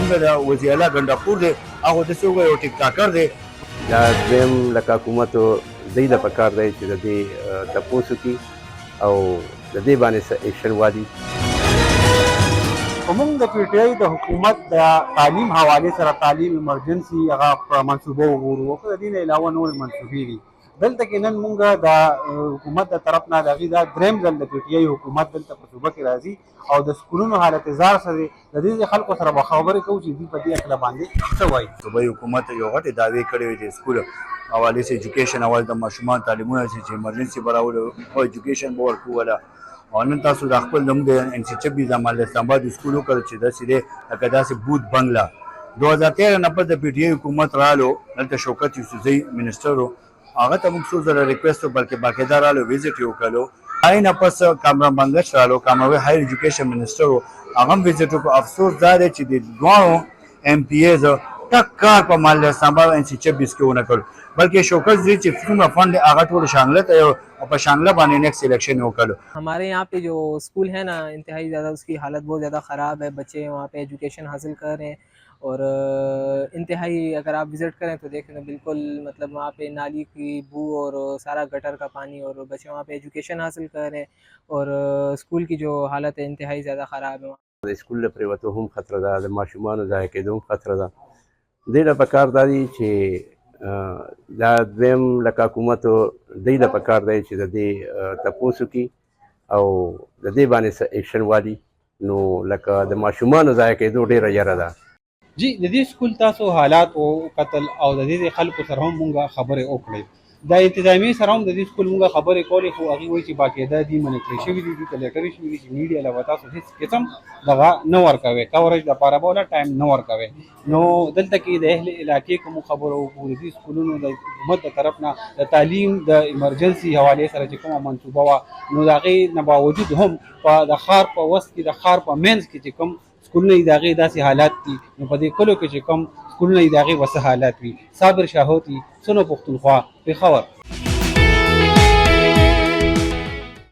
څنګه د وزیر اعلی ګنډاپور دی هغه داسې وګوره یو ټیک ټاکر دی. دا دویم لکه حکومت دوی ته پکار دی چې د دې تپوس وکړي او د دې باندې څه ایکشن والي. موږ د پی ټی آی د حکومت د تعلیم حوالې سره تعلیم ایمرجنسي هغه په منصوبه وګورو او د دې نه علاوه نور منصوبې دي. دلته کې نن موږ د حکومت د طرف نه د هغې دا درېیم ځل د پی ټی آی حکومت دلته په صوبه کې راځي او د سکولونو حالت زار سره د دې خلکو سره به خبرې کوو چې دوی په دې هکله باندې څه وایي. صوبایي حکومت یو غټې دعوې کړې وې د سکول حوالې سره ایجوکیشن اول د ماشومان تعلیمونه چې ایمرجنسي به راوړو او ایجوکیشن به ورکوو وله او نن تاسو د خپل نوم د ان سی 26 د مال اسلام آباد سکول وکړ چې داسې دی لکه داسې بوت بنګله. 2013 نه پس د پی ټی آی حکومت رالو دلته شوکت یوسفزۍ منسټر و هغه ته موږ څو ځله ریکویسټ بلکې باقاعده رالو ویزټ یې وکړو. هغې نه پس کامران بنګش رالو کامروي هایر ایجوکیشن منسټر و هغه هم ویزټ وکړو. افسوس دا دی چې د دواړو ایم پی ایز ټک کار په مال اسلام آباد ان سی 26 کې ونه کړو بلکہ شوکت زی چې فیمه فنڈ هغه ټول شامله ته او په شامله باندې نیکسٹ الیکشن وکړو. हमारे यहाँ पे जो स्कूल है ना इंतहाई ज़्यादा उसकी हालत बहुत ज़्यादा ख़राब है. बच्चे वहाँ पे एजुकेशन हासिल कर रहे हैं और इंतहाई अगर आप विज़िट करें तो देखें तो बिल्कुल मतलब वहाँ पे नाली की बू और सारा गटर का पानी और बच्चे वहाँ पे एजुकेशन हासिल कर रहे हैं और स्कूल की जो हालत है इंतहाई ज़्यादा ख़राब है. د سکول له پریوتو هم خطره ده، د ماشومانو ضایع کېدو هم خطره ده. دې له پکار دا دي چې دا دویم لکه حکومت دوی له پکار دی چې د دې تپوس وکړي او د دې باندې څه ایکشن والي. نو لکه د ماشومانو ضایع کېدو ډېره یره ده. جی د دې سکول تاسو حالات او قتل او د دې خلکو سره هم مونږ خبرې وکړې. د انتظامیې سره هم د دې سکول مونږ خبرې کولې خو هغوی وایي چې باقاعده دي منع کړی شوي دي، دې ته لیټرې شوي دي چې میډیا له به تاسو هېڅ قسم دغه نه ورکوئ، کوریج دپاره به ولا ټایم نه ورکوئ. نو دلته کې د اهل علاقې کومو خبرو وکړو د دې سکولونو د حکومت د طرف نه د تعلیم د ایمرجنسي حوالې سره چې کومه منصوبه وه نو د هغې نه باوجود هم په د ښار په وسط کې د ښار په منځ کې چې کوم سکولونه یې د هغې داسې حالات دي نو په دې کلو کې چې کوم سکولونه یې د هغې به څه حالات وي. صابر شاهوتي، سنو پښتونخوا، پېښور.